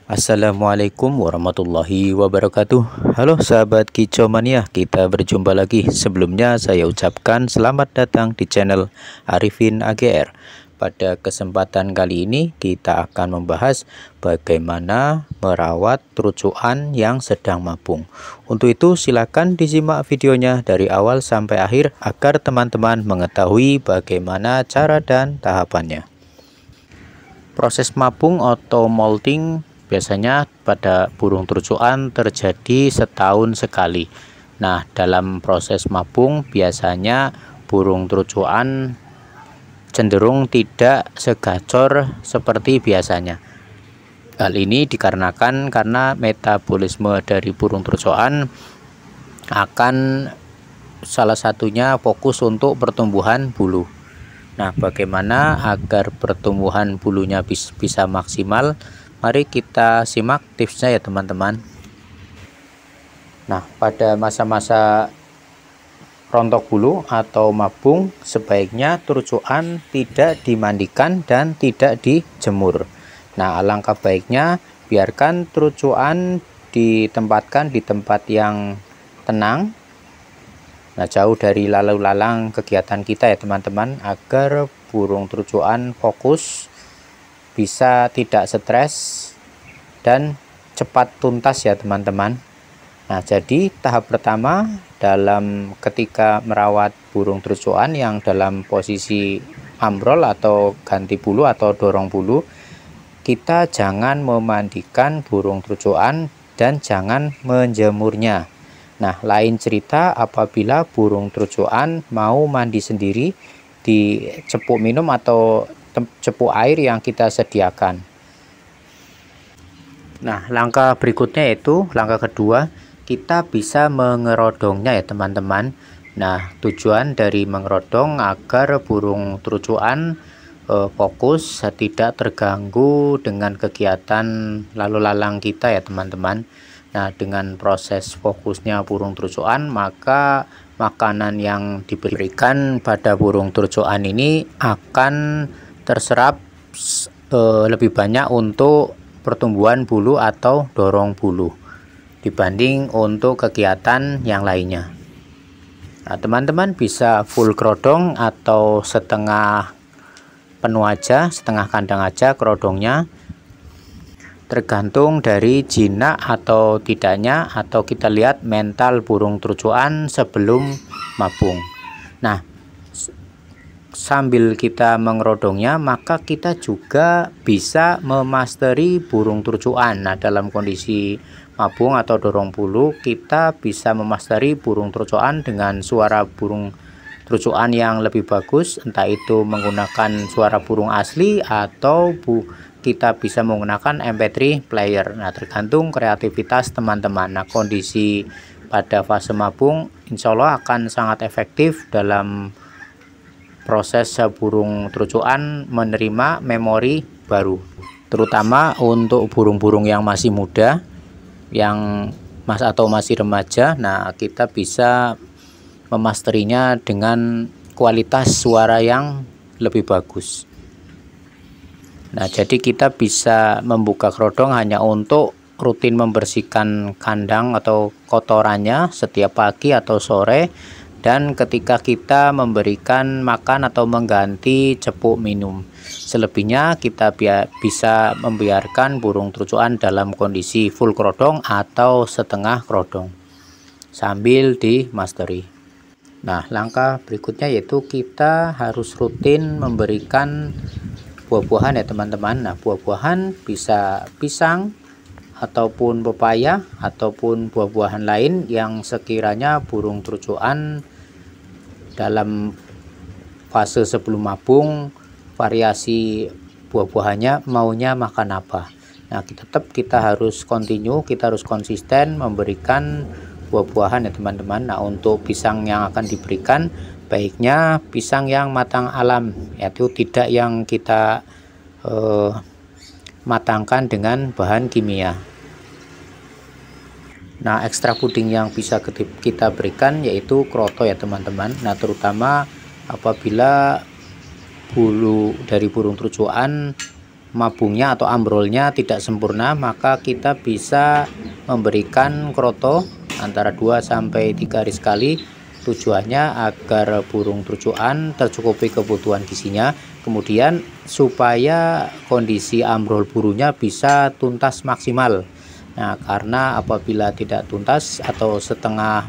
Assalamualaikum warahmatullahi wabarakatuh. Halo sahabat Kicomania, kita berjumpa lagi. Sebelumnya saya ucapkan selamat datang di channel Arifin AGR. Pada kesempatan kali ini kita akan membahas bagaimana merawat terucuan yang sedang mabung. Untuk itu silakan disimak videonya dari awal sampai akhir agar teman-teman mengetahui bagaimana cara dan tahapannya. Proses mabung atau molting biasanya pada burung terucuan terjadi setahun sekali. Nah, dalam proses mabung biasanya burung terucuan cenderung tidak segacor seperti biasanya. Hal ini dikarenakan karena metabolisme dari burung terucuan akan salah satunya fokus untuk pertumbuhan bulu. Nah, bagaimana agar pertumbuhan bulunya bisa maksimal? Mari kita simak tipsnya ya teman-teman. Nah, pada masa-masa rontok bulu atau mabung sebaiknya terucuan tidak dimandikan dan tidak dijemur. Nah, alangkah baiknya biarkan terucuan ditempatkan di tempat yang tenang. Nah, jauh dari lalu lalang kegiatan kita ya teman-teman, agar burung terucuan fokus, bisa tidak stres dan cepat tuntas ya teman-teman. Nah, jadi tahap pertama dalam ketika merawat burung terucuan yang dalam posisi ambrol atau ganti bulu atau dorong bulu, kita jangan memandikan burung terucuan dan jangan menjemurnya. Nah, lain cerita apabila burung terucuan mau mandi sendiri di cepuk minum atau cepuk air yang kita sediakan. Nah, langkah berikutnya yaitu langkah kedua, kita bisa mengerodongnya ya teman-teman. Nah, tujuan dari mengerodong agar burung terucuan fokus, tidak terganggu dengan kegiatan lalu lalang kita ya teman-teman. Nah, dengan proses fokusnya burung terucuan, maka makanan yang diberikan pada burung terucuan ini akan terserap lebih banyak untuk pertumbuhan bulu atau dorong bulu dibanding untuk kegiatan yang lainnya. Nah, teman-teman bisa full kerodong atau setengah penuh aja, setengah kandang aja kerodongnya, tergantung dari jinak atau tidaknya, atau kita lihat mental burung terucuan sebelum mabung. Nah, sambil kita mengerodongnya, maka kita juga bisa memasteri burung terucuan. Nah, dalam kondisi mabung atau dorong bulu, kita bisa memasteri burung terucuan dengan suara burung terucuan yang lebih bagus, entah itu menggunakan suara burung asli atau kita bisa menggunakan MP3 player. Nah, tergantung kreativitas teman-teman. Nah, kondisi pada fase mabung insya Allah akan sangat efektif dalam proses burung terucuan menerima memori baru, terutama untuk burung-burung yang masih muda, yang masih remaja. Nah, kita bisa memasterinya dengan kualitas suara yang lebih bagus. Nah, jadi kita bisa membuka kerodong hanya untuk rutin membersihkan kandang atau kotorannya setiap pagi atau sore, dan ketika kita memberikan makan atau mengganti cepuk minum. Selebihnya kita bisa membiarkan burung terucuan dalam kondisi full kerodong atau setengah kerodong sambil dimasteri. Nah, langkah berikutnya yaitu kita harus rutin memberikan buah-buahan ya teman-teman. Nah, buah-buahan bisa pisang ataupun pepaya ataupun buah-buahan lain yang sekiranya burung terucuan dalam fase sebelum mabung variasi buah-buahannya maunya makan apa. Nah, kita harus continue, kita harus konsisten memberikan buah-buahan ya teman-teman. Nah, untuk pisang yang akan diberikan baiknya pisang yang matang alam, yaitu tidak yang kita matangkan dengan bahan kimia. Nah, ekstra puding yang bisa kita berikan yaitu kroto ya teman-teman. Nah, terutama apabila bulu dari burung terucuan mabungnya atau ambrolnya tidak sempurna, maka kita bisa memberikan kroto antara 2-3 hari sekali. Tujuannya agar burung trucuan tercukupi kebutuhan gizinya, kemudian supaya kondisi ambrol burungnya bisa tuntas maksimal. Nah, karena apabila tidak tuntas atau setengah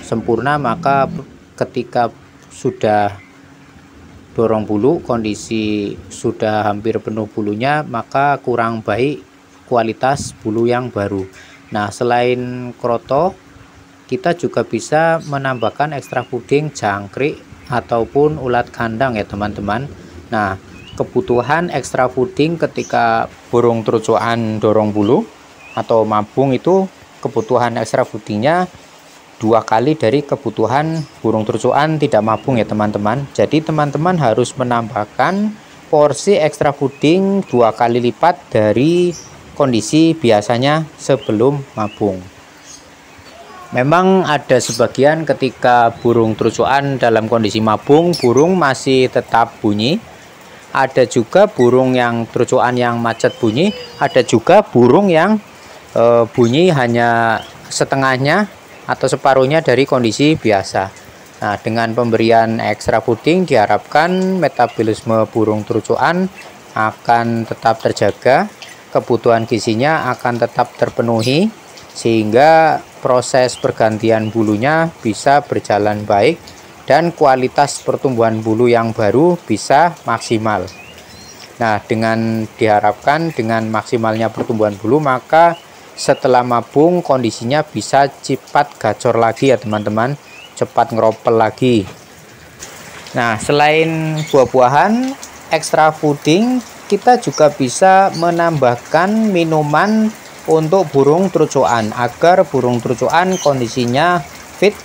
sempurna, maka ketika sudah dorong bulu, kondisi sudah hampir penuh bulunya, maka kurang baik kualitas bulu yang baru. Nah, selain kroto, kita juga bisa menambahkan ekstra puding, jangkrik, ataupun ulat kandang ya teman-teman. Nah, kebutuhan ekstra puding ketika burung trucuan dorong bulu atau mabung itu, kebutuhan ekstra pudingnya 2 kali dari kebutuhan burung trucuan tidak mabung ya teman-teman. Jadi teman-teman harus menambahkan porsi ekstra puding 2 kali lipat dari kondisi biasanya sebelum mabung. Memang ada sebagian ketika burung trucuan dalam kondisi mabung, burung masih tetap bunyi. Ada juga burung yang trucuan yang macet bunyi, ada juga burung yang bunyi hanya setengahnya atau separuhnya dari kondisi biasa. Nah, dengan pemberian ekstra puding diharapkan metabolisme burung trucuan akan tetap terjaga, kebutuhan gizinya akan tetap terpenuhi, sehingga proses pergantian bulunya bisa berjalan baik dan kualitas pertumbuhan bulu yang baru bisa maksimal. Nah, dengan diharapkan dengan maksimalnya pertumbuhan bulu, maka setelah mabung kondisinya bisa cepat gacor lagi ya teman-teman, cepat ngeropel lagi. Nah, selain buah-buahan, ekstra puding, kita juga bisa menambahkan minuman untuk burung trucuan agar burung trucuan kondisinya fit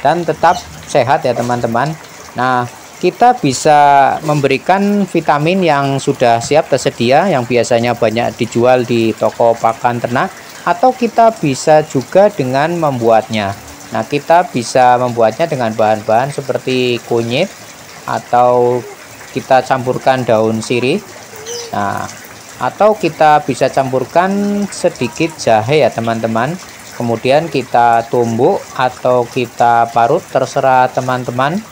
dan tetap sehat ya teman-teman. Nah, kita bisa memberikan vitamin yang sudah siap tersedia yang biasanya banyak dijual di toko pakan ternak, atau kita bisa juga dengan membuatnya. Nah, kita bisa membuatnya dengan bahan-bahan seperti kunyit atau kita campurkan daun sirih. Nah, atau kita bisa campurkan sedikit jahe ya teman-teman, kemudian kita tumbuk atau kita parut, terserah teman-teman,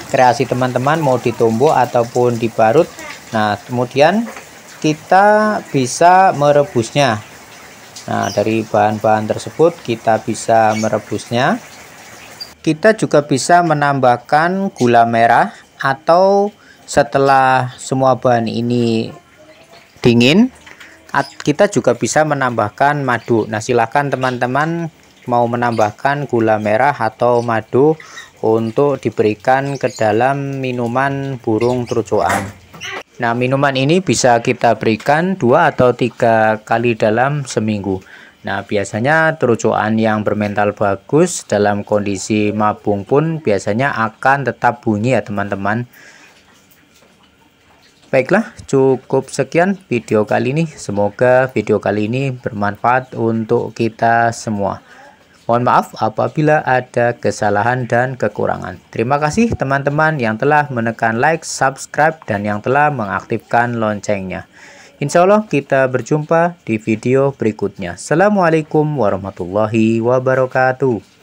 kreasi teman-teman mau ditumbuk ataupun diparut. Nah, kemudian kita bisa merebusnya. Nah, dari bahan-bahan tersebut kita bisa merebusnya. Kita juga bisa menambahkan gula merah, atau setelah semua bahan ini dingin, kita juga bisa menambahkan madu. Nah, silahkan teman-teman mau menambahkan gula merah atau madu untuk diberikan ke dalam minuman burung trucuan. Nah, minuman ini bisa kita berikan 2 atau 3 kali dalam seminggu. Nah, biasanya trucuan yang bermental bagus dalam kondisi mabung pun biasanya akan tetap bunyi ya teman-teman. Baiklah, cukup sekian video kali ini. Semoga video kali ini bermanfaat untuk kita semua. Mohon maaf apabila ada kesalahan dan kekurangan. Terima kasih teman-teman yang telah menekan like, subscribe, dan yang telah mengaktifkan loncengnya. Insya Allah kita berjumpa di video berikutnya. Assalamualaikum warahmatullahi wabarakatuh.